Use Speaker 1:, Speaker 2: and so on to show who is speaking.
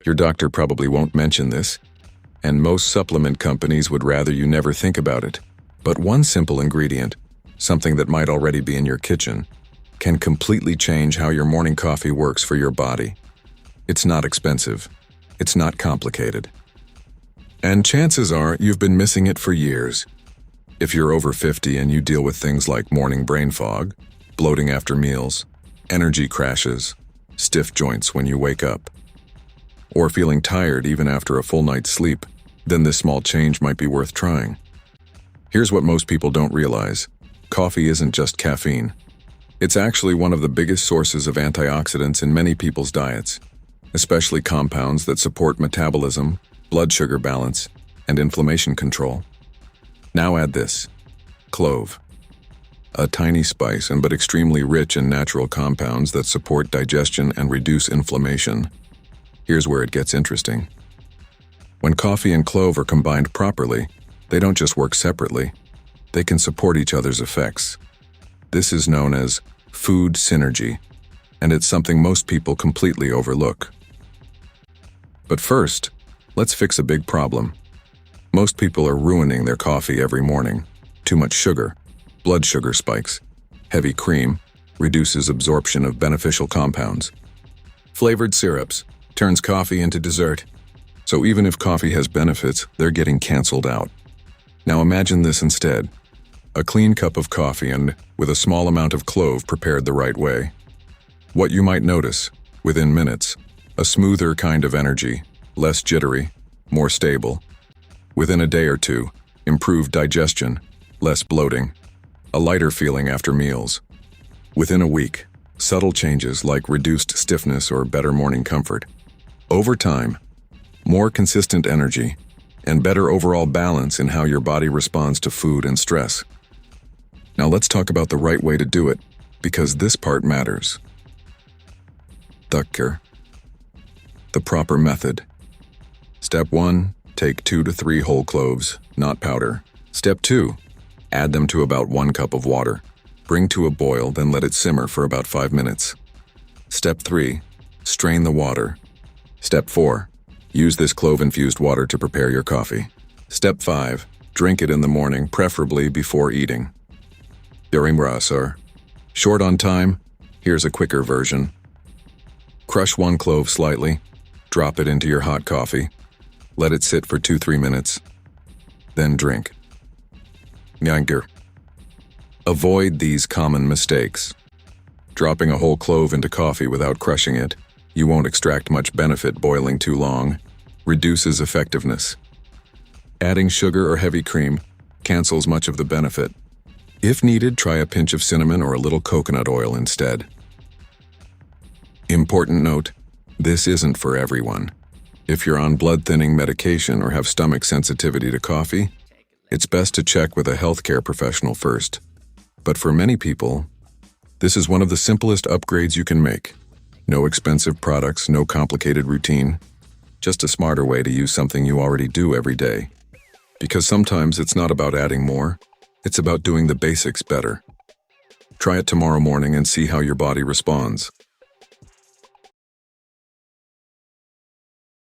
Speaker 1: Your doctor probably won't mention this, and most supplement companies would rather you never think about it. But one simple ingredient, something that might already be in your kitchen, can completely change how your morning coffee works for your body. It's not expensive. It's not complicated. And chances are you've been missing it for years. If you're over 50 and you deal with things like morning brain fog, bloating after meals, energy crashes, stiff joints when you wake up, or feeling tired even after a full night's sleep, then this small change might be worth trying. Here's what most people don't realize. Coffee isn't just caffeine. It's actually one of the biggest sources of antioxidants in many people's diets, especially compounds that support metabolism, blood sugar balance, and inflammation control. Now add this: clove. A tiny spice but extremely rich in natural compounds that support digestion and reduce inflammation. Here's where it gets interesting. When coffee and clove are combined properly, they don't just work separately. They can support each other's effects. This is known as food synergy, and it's something most people completely overlook. But first, let's fix a big problem. Most people are ruining their coffee every morning. Too much sugar, blood sugar spikes, heavy cream, reduces absorption of beneficial compounds. Flavored syrups, turns coffee into dessert. So even if coffee has benefits, they're getting canceled out. Now imagine this instead. A clean cup of coffee and with a small amount of clove prepared the right way. What you might notice, within minutes, a smoother kind of energy, less jittery, more stable. Within a day or two, improved digestion, less bloating, a lighter feeling after meals. Within a week, subtle changes like reduced stiffness or better morning comfort. Over time, more consistent energy, and better overall balance in how your body responds to food and stress. Now let's talk about the right way to do it, because this part matters. The proper method. Step 1, take 2 to 3 whole cloves, not powder. Step 2, add them to about 1 cup of water. Bring to a boil, then let it simmer for about 5 minutes. Step 3, strain the water. Step 4, use this clove-infused water to prepare your coffee. Step 5, drink it in the morning, preferably before eating. Sir. Short on time? Here's a quicker version. Crush 1 clove slightly, drop it into your hot coffee, let it sit for 2-3 minutes, then drink. Avoid these common mistakes. Dropping a whole clove into coffee without crushing it, you won't extract much benefit. Boiling too long reduces effectiveness. Adding sugar or heavy cream cancels much of the benefit. If needed, try a pinch of cinnamon or a little coconut oil instead. Important note, this isn't for everyone. If you're on blood-thinning medication or have stomach sensitivity to coffee, it's best to check with a healthcare professional first. But for many people, this is one of the simplest upgrades you can make. No expensive products, no complicated routine, just a smarter way to use something you already do every day. Because sometimes it's not about adding more, it's about doing the basics better. Try it tomorrow morning and see how your body responds.